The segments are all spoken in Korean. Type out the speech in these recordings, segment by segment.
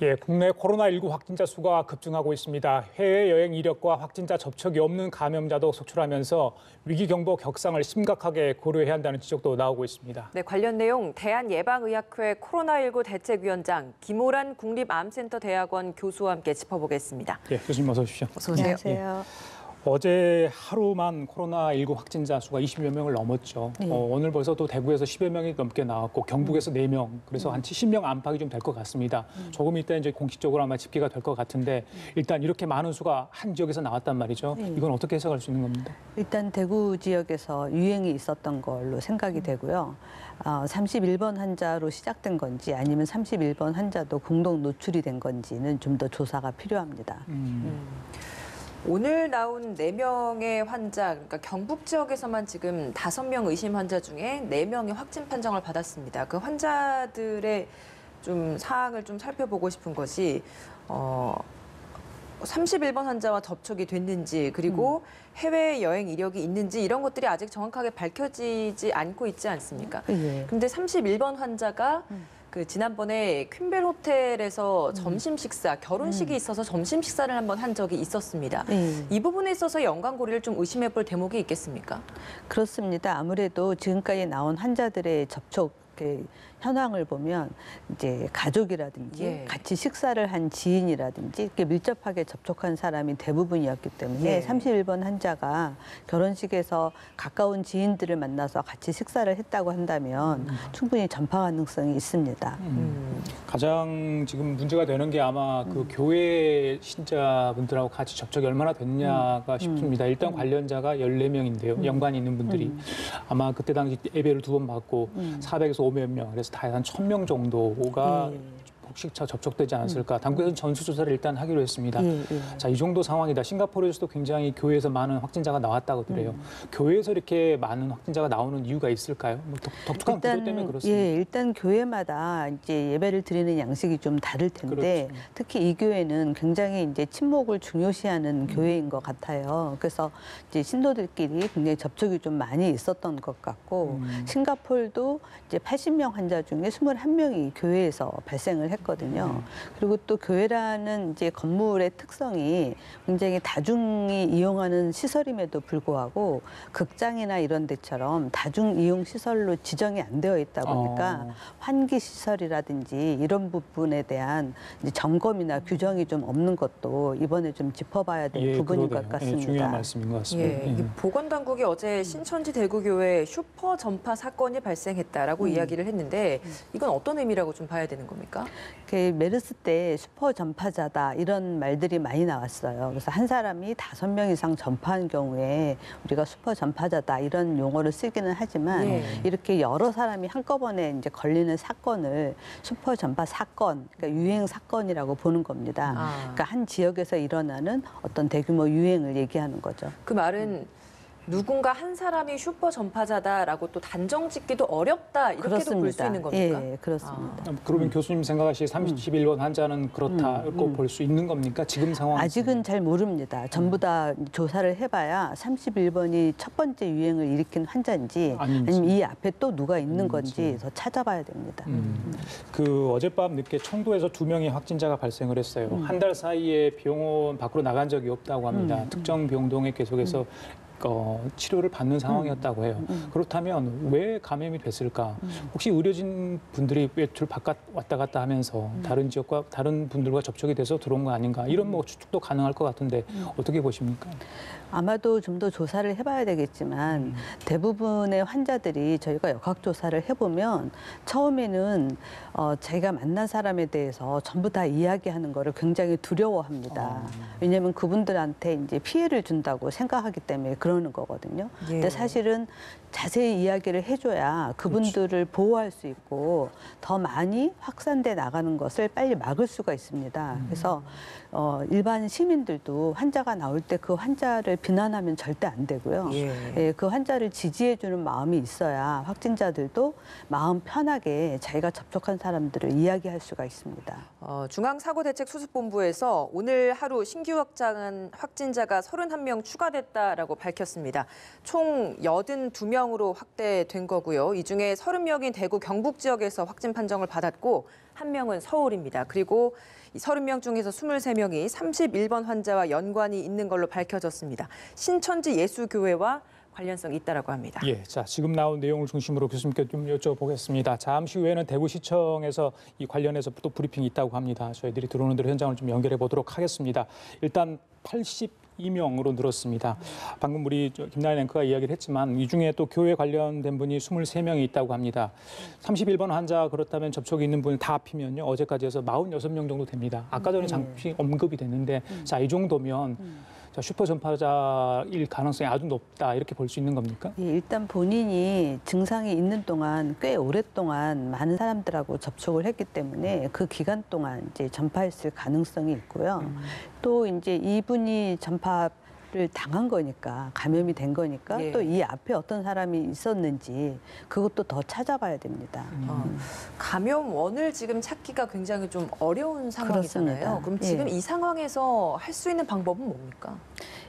예, 국내 코로나19 확진자 수가 급증하고 있습니다. 해외여행 이력과 확진자 접촉이 없는 감염자도 속출하면서 위기경보 격상을 심각하게 고려해야 한다는 지적도 나오고 있습니다. 네, 관련 내용 대한예방의학회 코로나19 대책위원장 김오란 국립암센터 대학원 교수와 함께 짚어보겠습니다. 예, 교수님 어서 오십시오. 어서 오세요. 안녕하세요. 어제 하루만 코로나19 확진자 수가 20여 명을 넘었죠. 오늘 벌써 또 대구에서 10여 명이 넘게 나왔고 경북에서 4명, 그래서 한 70명 안팎이 좀 될 것 같습니다. 조금 이따 이제 공식적으로 아마 집계가 될 것 같은데 일단 이렇게 많은 수가 한 지역에서 나왔단 말이죠. 이건 어떻게 해석할 수 있는 겁니다? 일단 대구 지역에서 유행이 있었던 걸로 생각이 되고요. 31번 환자로 시작된 건지 아니면 31번 환자도 공동 노출이 된 건지는 좀 더 조사가 필요합니다. 오늘 나온 4명의 환자, 그러니까 경북 지역에서만 지금 5명 의심 환자 중에 4명이 확진 판정을 받았습니다. 그 환자들의 좀 사항을 좀 살펴보고 싶은 것이 31번 환자와 접촉이 됐는지 그리고 해외 여행 이력이 있는지 이런 것들이 아직 정확하게 밝혀지지 않고 있지 않습니까? 근데 31번 환자가 그 지난번에 퀸벨 호텔에서 점심 식사, 결혼식이 있어서 점심 식사를 한번 한 적이 있었습니다. 이 부분에 있어서 연관고리를 좀 의심해볼 대목이 있겠습니까? 그렇습니다. 아무래도 지금까지 나온 환자들의 접촉 현황을 보면 이제 가족이라든지 같이 식사를 한 지인이라든지 이렇게 밀접하게 접촉한 사람이 대부분이었기 때문에 31번 환자가 결혼식에서 가까운 지인들을 만나서 같이 식사를 했다고 한다면 충분히 전파 가능성이 있습니다. 가장 지금 문제가 되는 게 아마 그 교회 신자분들하고 같이 접촉이 얼마나 됐냐가 싶습니다. 일단 관련자가 14명인데요. 연관이 있는 분들이 아마 그때 당시 예배를 2번 받고 400에서 5몇 명, 그래서 다 한 1000명 정도가 혹시차 접촉되지 않았을까. 당국에서는 전수조사를 일단 하기로 했습니다. 자, 이 정도 상황이다. 싱가포르에서도 굉장히 교회에서 많은 확진자가 나왔다고 그래요. 교회에서 이렇게 많은 확진자가 나오는 이유가 있을까요? 뭐 독특한 구조 때문에 그렇습니다. 일단 교회마다 이제 예배를 드리는 양식이 좀 다를 텐데 특히 이 교회는 굉장히 이제 친목을 중요시하는 교회인 것 같아요. 그래서 이제 신도들끼리 굉장히 접촉이 좀 많이 있었던 것 같고 싱가포르도 이제 80명 환자 중에 21명이 교회에서 발생을 했거든요. 그리고 또 교회라는 이제 건물의 특성이 굉장히 다중이 이용하는 시설임에도 불구하고 극장이나 이런 데처럼 다중 이용 시설로 지정이 안 되어 있다 보니까 환기 시설이라든지 이런 부분에 대한 이제 점검이나 규정이 좀 없는 것도 이번에 좀 짚어봐야 될 부분인 것 같습니다. 중요한 말씀인 것 같습니다. 이 보건당국이 어제 신천지 대구교회 슈퍼 전파 사건이 발생했다라고 이야기를 했는데 이건 어떤 의미라고 좀 봐야 되는 겁니까? 메르스 때 슈퍼 전파자다 이런 말들이 많이 나왔어요. 그래서 한 사람이 5명 이상 전파한 경우에 우리가 슈퍼 전파자다 이런 용어를 쓰기는 하지만 이렇게 여러 사람이 한꺼번에 이제 걸리는 사건을 슈퍼 전파 사건, 그러니까 유행 사건이라고 보는 겁니다. 그러니까 한 지역에서 일어나는 어떤 대규모 유행을 얘기하는 거죠. 그 말은 누군가 한 사람이 슈퍼 전파자다라고 또 단정 짓기도 어렵다 이렇게도 볼 수 있는 겁니까? 예, 그렇습니다. 그러면 교수님 생각하시기에 31번 환자는 그렇다고 볼 수 있는 겁니까? 지금 상황? 아직은 잘 모릅니다. 전부 다 조사를 해봐야 31번이 첫 번째 유행을 일으킨 환자인지 아니면 이 앞에 또 누가 있는 건지 더 찾아봐야 됩니다. 그 어젯밤 늦게 청도에서 2명의 확진자가 발생을 했어요. 한 달 사이에 병원 밖으로 나간 적이 없다고 합니다. 특정 병동에 계속해서 치료를 받는 상황이었다고 해요. 그렇다면 왜 감염이 됐을까? 혹시 의료진 분들이 외출 바깥 왔다 갔다 하면서 다른 지역과 다른 분들과 접촉이 돼서 들어온 거 아닌가? 이런 뭐 추측도 가능할 것 같은데 어떻게 보십니까? 아마도 좀 더 조사를 해봐야 되겠지만 대부분의 환자들이 저희가 역학조사를 해보면 처음에는 자기가 만난 사람에 대해서 전부 다 이야기하는 거를 굉장히 두려워합니다. 왜냐하면 그분들한테 이제 피해를 준다고 생각하기 때문에 그러는 거거든요. 근데 사실은 자세히 이야기를 해줘야 그분들을 보호할 수 있고 더 많이 확산돼 나가는 것을 빨리 막을 수가 있습니다. 그래서 일반 시민들도 환자가 나올 때 그 환자를 비난하면 절대 안 되고요. 그 환자를 지지해주는 마음이 있어야 확진자들도 마음 편하게 자기가 접촉한 사람들을 이야기할 수가 있습니다. 중앙사고대책수습본부에서 오늘 하루 신규 확진자가 31명 추가됐다라고 밝혔습니다. 밝혔습니다. 총 82명으로 확대된 거고요. 이 중에 30명이 대구 경북 지역에서 확진 판정을 받았고 1명은 서울입니다. 그리고 이 30명 중에서 23명이 31번 환자와 연관이 있는 걸로 밝혀졌습니다. 신천지 예수교회와 관련성이 있다라고 합니다. 예, 자 지금 나온 내용을 중심으로 교수님께 좀 여쭤보겠습니다. 잠시 후에는 대구시청에서 이 관련해서 또 브리핑이 있다고 합니다. 저희들이 들어오는 대로 현장을 좀 연결해 보도록 하겠습니다. 일단 82명으로 늘었습니다. 방금 우리 김나연 앵커가 이야기를 했지만 이 중에 또 교회 관련된 분이 23명이 있다고 합니다. 31번 환자 그렇다면 접촉이 있는 분을 다 합히면요. 어제까지 해서 46명 정도 됩니다. 아까 전에 잠시 언급이 됐는데 자, 이 정도면 자, 슈퍼 전파자일 가능성이 아주 높다 이렇게 볼 수 있는 겁니까? 예, 일단 본인이 증상이 있는 동안 꽤 오랫동안 많은 사람들하고 접촉을 했기 때문에 그 기간 동안 이제 전파했을 가능성이 있고요. 또 이제 이분이 전파를 당한 거니까 감염이 된 거니까 예. 또 이 앞에 어떤 사람이 있었는지 그것도 더 찾아봐야 됩니다. 감염원을 지금 찾기가 굉장히 좀 어려운 상황이잖아요. 그렇습니다. 그럼 지금 예. 이 상황에서 할 수 있는 방법은 뭡니까?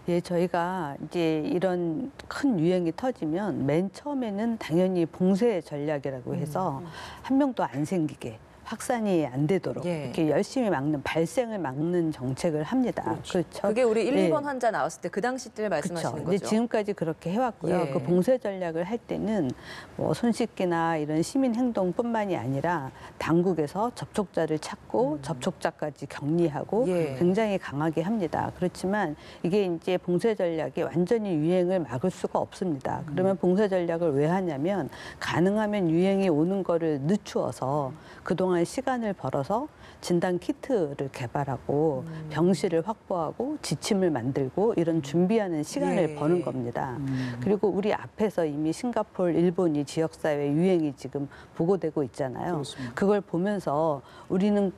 예, 저희가 이제 이런 큰 유행이 터지면 맨 처음에는 당연히 봉쇄 전략이라고 해서 한 명도 안 생기게 확산이 안 되도록 예. 이렇게 열심히 막는 발생을 막는 정책을 합니다. 그렇죠. 그게 우리 1, 예. 2번 환자 나왔을 때 그 당시 때 말씀하시는 그렇죠. 거죠? 이제 지금까지 그렇게 해왔고요. 예. 그 봉쇄 전략을 할 때는 뭐 손 씻기나 이런 시민 행동뿐만이 아니라 당국에서 접촉자를 찾고 접촉자까지 격리하고 예. 굉장히 강하게 합니다. 그렇지만 이게 이제 봉쇄 전략이 완전히 유행을 막을 수가 없습니다. 그러면 봉쇄 전략을 왜 하냐면 가능하면 유행이 오는 거를 늦추어서 그동안 시간을 벌어서 진단 키트를 개발하고 병실을 확보하고 지침을 만들고 이런 준비하는 시간을 예. 버는 겁니다. 그리고 우리 앞에서 이미 싱가포르, 일본이 지역사회 유행이 지금 보고되고 있잖아요. 그렇습니다. 그걸 보면서 우리는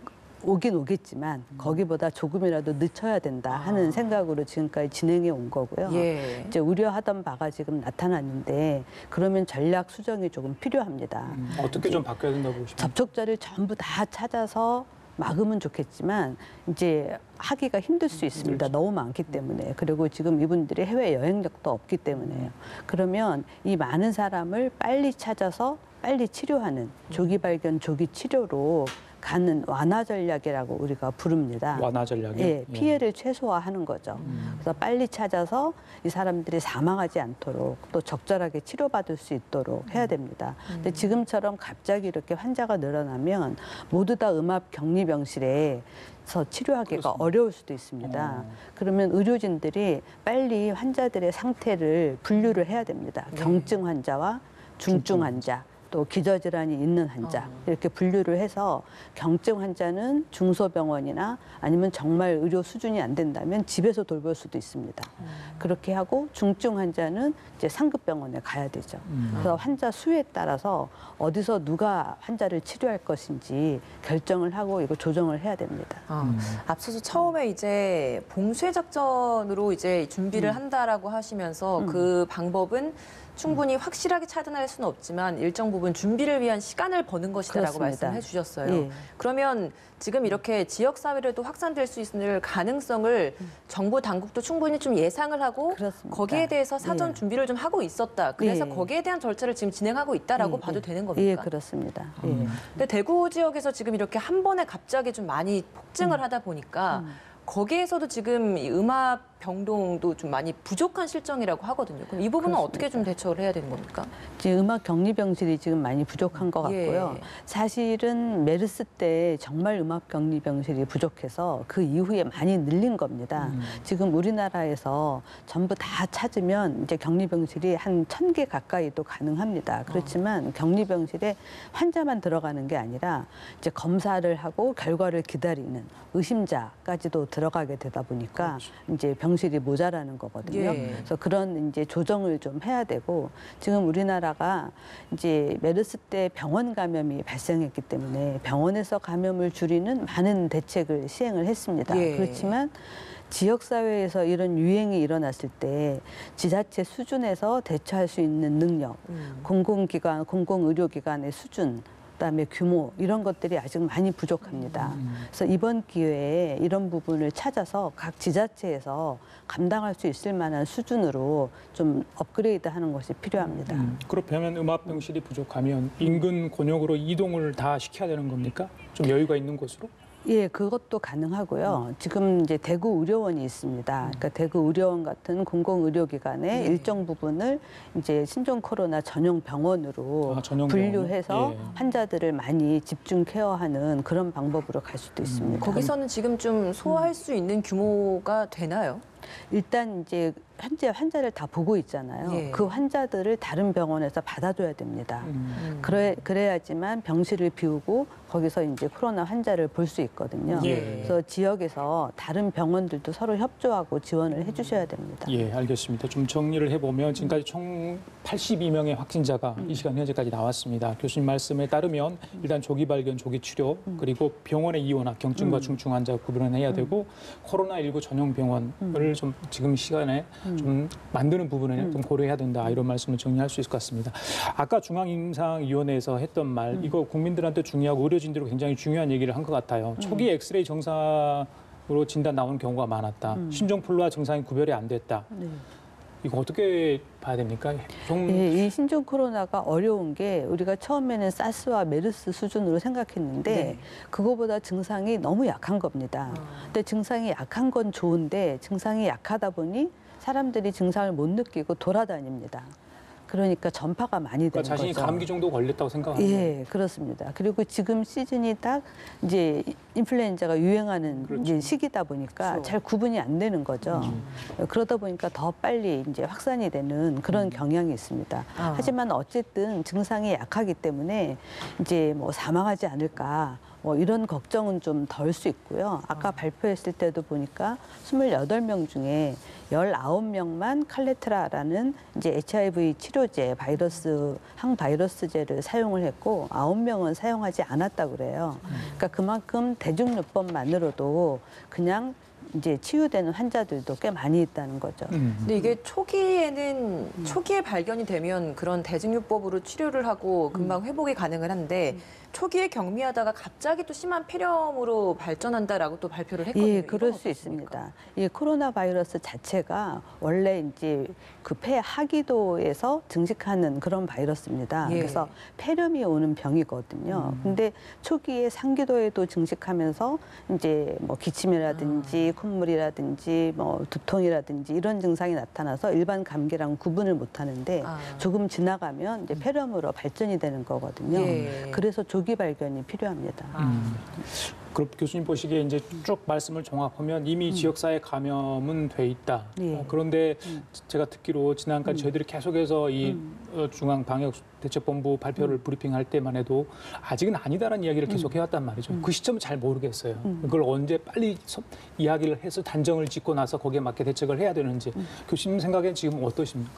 오긴 오겠지만 거기보다 조금이라도 늦춰야 된다 하는 생각으로 지금까지 진행해 온 거고요. 예. 이제 우려하던 바가 지금 나타났는데 그러면 전략 수정이 조금 필요합니다. 어떻게 좀 바뀌어야 된다고 보십니까? 접촉자를 전부 다 찾아서 막으면 좋겠지만 이제 하기가 힘들 수 있습니다. 너무 많기 때문에. 그리고 지금 이분들이 해외 여행력도 없기 때문에요. 그러면 이 많은 사람을 빨리 찾아서 빨리 치료하는 조기 발견, 조기 치료로 가는 완화 전략이라고 우리가 부릅니다. 완화 전략이요? 예, 피해를 최소화하는 거죠. 그래서 빨리 찾아서 이 사람들이 사망하지 않도록 또 적절하게 치료받을 수 있도록 해야 됩니다. 근데 지금처럼 갑자기 이렇게 환자가 늘어나면 모두 다 음압 격리병실에서 치료하기가 그렇습니다. 어려울 수도 있습니다. 그러면 의료진들이 빨리 환자들의 상태를 분류를 해야 됩니다. 경증 환자와 중증 환자. 또 기저질환이 있는 환자 이렇게 분류를 해서 경증 환자는 중소병원이나 아니면 정말 의료 수준이 안 된다면 집에서 돌볼 수도 있습니다. 그렇게 하고 중증 환자는 이제 상급병원에 가야 되죠. 그래서 환자 수에 따라서 어디서 누가 환자를 치료할 것인지 결정을 하고 이거 조정을 해야 됩니다. 앞서서 처음에 이제 봉쇄 작전으로 이제 준비를 한다라고 하시면서 그 방법은 충분히 확실하게 차단할 수는 없지만 일정 부분 준비를 위한 시간을 버는 것이다라고 그렇습니다. 말씀해 주셨어요. 예. 그러면 지금 이렇게 지역 사회로도 확산될 수 있을 가능성을 정부 당국도 충분히 좀 예상을 하고 그렇습니다. 거기에 대해서 사전 예. 준비를 좀 하고 있었다. 그래서 예. 거기에 대한 절차를 지금 진행하고 있다라고 봐도 되는 겁니까? 예, 그렇습니다. 예. 근데 대구 지역에서 지금 이렇게 한 번에 갑자기 좀 많이 폭증을 하다 보니까 거기에서도 지금 이 음압 병동도 좀 많이 부족한 실정이라고 하거든요. 그럼 이 부분은 그렇습니다. 어떻게 좀 대처를 해야 되는 겁니까? 지금 음압 격리병실이 지금 많이 부족한 것 같고요. 예. 사실은 메르스 때 정말 음압 격리병실이 부족해서 그 이후에 많이 늘린 겁니다. 지금 우리나라에서 전부 다 찾으면 이제 격리병실이 한 1,000개 가까이도 가능합니다. 그렇지만 격리병실에 환자만 들어가는 게 아니라 이제 검사를 하고 결과를 기다리는 의심자까지도 들어가게 되다 보니까 이제 병실이 모자라는 거거든요. 예. 그래서 그런 이제 조정을 좀 해야 되고 지금 우리나라가 이제 메르스 때 병원 감염이 발생했기 때문에 병원에서 감염을 줄이는 많은 대책을 시행을 했습니다. 예. 그렇지만 지역사회에서 이런 유행이 일어났을 때 지자체 수준에서 대처할 수 있는 능력, 공공기관, 공공의료기관의 수준, 그다음에 규모 이런 것들이 아직 많이 부족합니다. 그래서 이번 기회에 이런 부분을 찾아서 각 지자체에서 감당할 수 있을 만한 수준으로 좀 업그레이드하는 것이 필요합니다. 그렇다면 음압병실이 부족하면 인근 권역으로 이동을 다 시켜야 되는 겁니까? 좀 여유가 있는 곳으로? 예, 그것도 가능하고요. 지금 이제 대구 의료원이 있습니다. 그러니까 대구 의료원 같은 공공의료기관의 일정 부분을 이제 신종 코로나 전용 병원으로 전용 분류해서 병원? 예. 환자들을 많이 집중 케어하는 그런 방법으로 갈 수도 있습니다. 거기서는 지금 좀 소화할 수 있는 규모가 되나요? 일단 이제 현재 환자를 다 보고 있잖아요. 예. 그 환자들을 다른 병원에서 받아줘야 됩니다. 그래야지만 병실을 비우고 거기서 이제 코로나 환자를 볼 수 있거든요. 예. 그래서 지역에서 다른 병원들도 서로 협조하고 지원을 해주셔야 됩니다. 예, 알겠습니다. 좀 정리를 해보면 지금까지 총 82명의 확진자가 이 시간 현재까지 나왔습니다. 교수님 말씀에 따르면 일단 조기 발견, 조기 치료, 그리고 병원의 이원화, 경증과 중증 환자 구분을 해야 되고 코로나19 전용 병원을 좀 지금 시간에 좀 만드는 부분을 좀 고려해야 된다. 이런 말씀을 정리할 수 있을 것 같습니다. 아까 중앙임상위원회에서 했던 말, 이거 국민들한테 중요하고 의료진들도 굉장히 중요한 얘기를 한 것 같아요. 초기 엑스레이 정상으로 진단 나오는 경우가 많았다. 신종플루와 증상이 구별이 안 됐다. 네. 이거 어떻게 봐야 됩니까? 이 신종 코로나가 어려운 게 우리가 처음에는 사스와 메르스 수준으로 생각했는데 네. 그거보다 증상이 너무 약한 겁니다. 근데 증상이 약한 건 좋은데 증상이 약하다 보니 사람들이 증상을 못 느끼고 돌아다닙니다. 그러니까 전파가 많이 되는 그러니까 자신이 거죠. 감기 정도 걸렸다고 생각하는 거예요. 예, 그렇습니다. 그리고 지금 시즌이 딱 이제 인플루엔자가 유행하는 그렇죠. 이제 시기다 보니까 그렇죠. 잘 구분이 안 되는 거죠. 그러다 보니까 더 빨리 이제 확산이 되는 그런 경향이 있습니다. 하지만 어쨌든 증상이 약하기 때문에 이제 뭐 사망하지 않을까 뭐 이런 걱정은 좀 덜 수 있고요. 아까 발표했을 때도 보니까 28명 중에 19명만 칼레트라라는 이제 HIV 치료제, 항바이러스제를 사용을 했고 9명은 사용하지 않았다고 그래요. 그러니까 그만큼 대중요법만으로도 그냥 이제 치유되는 환자들도 꽤 많이 있다는 거죠. 근데 이게 초기에 발견이 되면 그런 대증요법으로 치료를 하고 금방 회복이 가능을 한데 초기에 경미하다가 갑자기 또 심한 폐렴으로 발전한다라고 또 발표를 했거든요. 예, 이건 그럴 수 어떻습니까? 있습니다. 이 코로나 바이러스 자체가 원래 이제 그 폐 하기도에서 증식하는 그런 바이러스입니다. 예. 그래서 폐렴이 오는 병이거든요. 근데 초기에 상기도에도 증식하면서 이제 뭐 기침이라든지 콧물이라든지 뭐 두통이라든지 이런 증상이 나타나서 일반 감기랑 구분을 못 하는데 조금 지나가면 이제 폐렴으로 발전이 되는 거거든요. 예. 그래서 조기 발견이 필요합니다. 그럼 교수님 보시기에 이제 쭉 말씀을 종합하면 이미 지역사회 감염은 돼 있다. 예. 그런데 제가 듣기로 지난까지 저희들이 계속해서 이 중앙방역대책본부 발표를 브리핑할 때만 해도 아직은 아니다라는 이야기를 계속 해왔단 말이죠. 그 시점은 잘 모르겠어요. 그걸 언제 빨리 이야기를 해서 단정을 짓고 나서 거기에 맞게 대책을 해야 되는지 교수님 생각엔 지금 어떠십니까?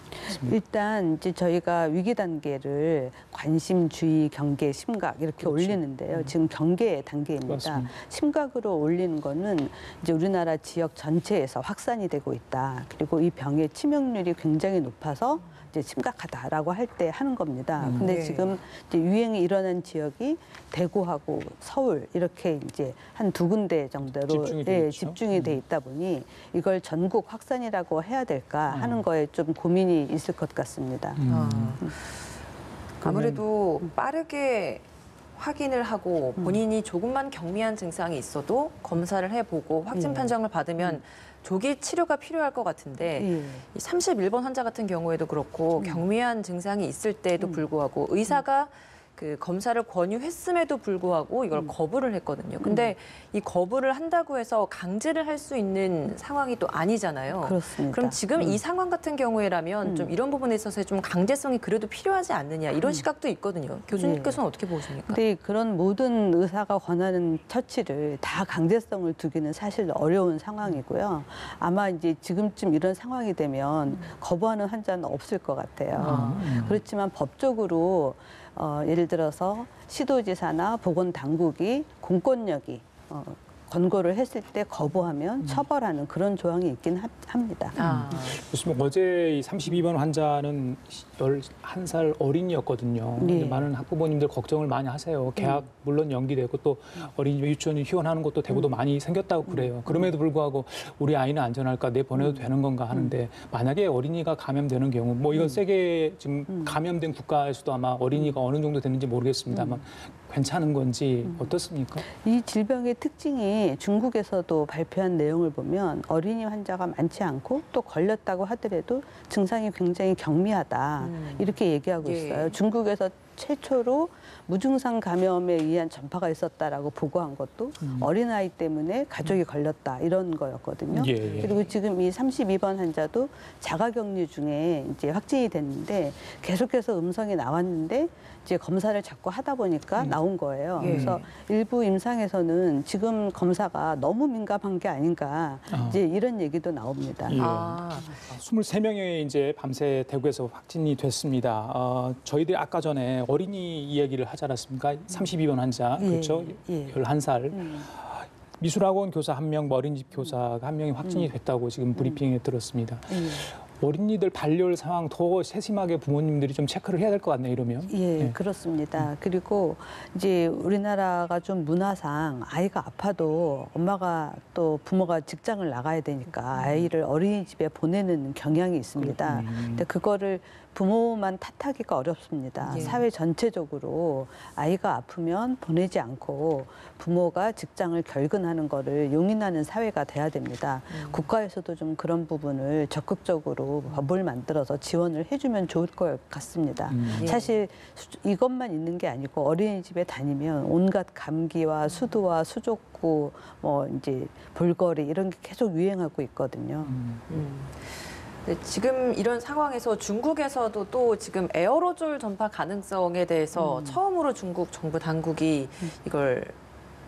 일단 이제 저희가 위기 단계를 관심, 주의, 경계, 심각 이렇게 올리는데요. 지금 경계 단계입니다. 맞습니다. 심각으로 올리는 거는 이제 우리나라 지역 전체에서 확산이 되고 있다. 그리고 이 병의 치명률이 굉장히 높아서 이제 심각하다라고 할 때 하는 겁니다. 근데 네. 지금 이제 유행이 일어난 지역이 대구하고 서울 이렇게 이제 한 두 군데 정도로 집중이 돼 있죠. 집중이 돼 있다 보니 이걸 전국 확산이라고 해야 될까 하는 거에 좀 고민이 있을 것 같습니다. 아무래도 빠르게 확인을 하고 본인이 조금만 경미한 증상이 있어도 검사를 해보고 확진 판정을 받으면 조기 치료가 필요할 것 같은데 예. 이 31번 환자 같은 경우에도 그렇고 경미한 증상이 있을 때에도 불구하고 의사가 그 검사를 권유했음에도 불구하고 이걸 거부를 했거든요. 근데 이 거부를 한다고 해서 강제를 할 수 있는 상황이 또 아니잖아요. 그렇습니다. 그럼 지금 이 상황 같은 경우에라면 좀 이런 부분에 있어서 좀 강제성이 그래도 필요하지 않느냐 이런 시각도 있거든요. 교수님께서는 어떻게 보십니까? 근데 그런 모든 의사가 권하는 처치를 다 강제성을 두기는 사실 어려운 상황이고요. 아마 이제 지금쯤 이런 상황이 되면 거부하는 환자는 없을 것 같아요. 그렇지만 법적으로 예를 들어서 시도지사나 보건당국이 공권력이 권고를 했을 때 거부하면 처벌하는 그런 조항이 있긴 합니다. 교수님, 어제 이 32번 환자는 11살 어린이였거든요. 네. 근데 많은 학부모님들 걱정을 많이 하세요. 개학 물론 연기되고 또 어린이 유치원 휴원하는 것도 대구도 많이 생겼다고 그래요. 그럼에도 불구하고 우리 아이는 안전할까, 내보내도 되는 건가 하는데 만약에 어린이가 감염되는 경우, 뭐 이건 세계 지금 감염된 국가에서도 아마 어린이가 어느 정도 되는지 모르겠습니다만 괜찮은 건지 어떻습니까? 이 질병의 특징이 중국에서도 발표한 내용을 보면 어린이 환자가 많지 않고 또 걸렸다고 하더라도 증상이 굉장히 경미하다 이렇게 얘기하고 예. 있어요. 중국에서 최초로 무증상 감염에 의한 전파가 있었다라고 보고한 것도 어린아이 때문에 가족이 걸렸다 이런 거였거든요. 예, 예. 그리고 지금 이 32번 환자도 자가격리 중에 이제 확진이 됐는데 계속해서 음성이 나왔는데 이제 검사를 자꾸 하다 보니까 나온 거예요. 예. 그래서 일부 임상에서는 지금 검사가 너무 민감한 게 아닌가 이제 이런 얘기도 나옵니다. 예. 23명이 이제 밤새 대구에서 확진이 됐습니다. 저희들이 아까 전에 어린이 이야기를 하지 않았습니까? 32번 환자, 예, 그렇죠? 예. 11살. 미술학원 교사 1명, 어린이집 교사가 1명이 확진이 됐다고 지금 브리핑에 들었습니다. 어린이들 발열 상황 더 세심하게 부모님들이 좀 체크를 해야 될 것 같네요, 이러면. 예, 네. 그렇습니다. 그리고 이제 우리나라가 좀 문화상 아이가 아파도 엄마가 또 부모가 직장을 나가야 되니까 아이를 어린이집에 보내는 경향이 있습니다. 근데 그거를 부모만 탓하기가 어렵습니다. 예. 사회 전체적으로 아이가 아프면 보내지 않고 부모가 직장을 결근하는 거를 용인하는 사회가 돼야 됩니다. 국가에서도 좀 그런 부분을 적극적으로 법을 만들어서 지원을 해주면 좋을 것 같습니다. 예. 사실 이것만 있는 게 아니고 어린이집에 다니면 온갖 감기와 수두와 수족구 뭐 이제 볼거리 이런 게 계속 유행하고 있거든요. 네, 지금 이런 상황에서 중국에서도 또 지금 에어로졸 전파 가능성에 대해서 처음으로 중국 정부 당국이 이걸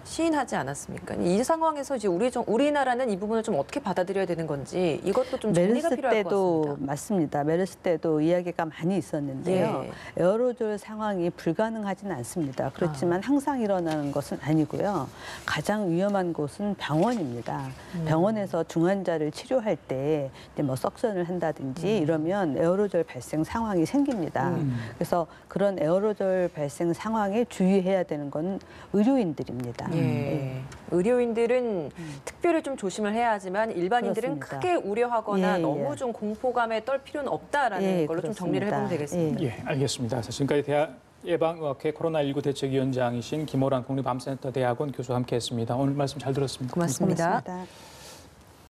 시인하지 않았습니까? 이 상황에서 이제 우리나라는 이 부분을 좀 어떻게 받아들여야 되는 건지 이것도 좀 정리가 메르스 필요할 것 때도 같습니다. 맞습니다. 메르스 때도 이야기가 많이 있었는데요. 예. 에어로졸 상황이 불가능하지는 않습니다. 그렇지만 항상 일어나는 것은 아니고요. 가장 위험한 곳은 병원입니다. 병원에서 중환자를 치료할 때 이제 뭐 석션을 한다든지 이러면 에어로졸 발생 상황이 생깁니다. 그래서 그런 에어로졸 발생 상황에 주의해야 되는 건 의료인들입니다. 예. 의료인들은 특별히 좀 조심을 해야 하지만 일반인들은 그렇습니다. 크게 우려하거나 예, 예. 너무 좀 공포감에 떨 필요는 없다라는 예, 걸로 좀 그렇습니다. 정리를 해보면 되겠습니다. 예, 알겠습니다. 자, 지금까지 예방의학회 코로나19 대책위원장이신 김호란 국립암센터 대학원 교수와 함께했습니다. 오늘 말씀 잘 들었습니다. 고맙습니다. 고맙습니다.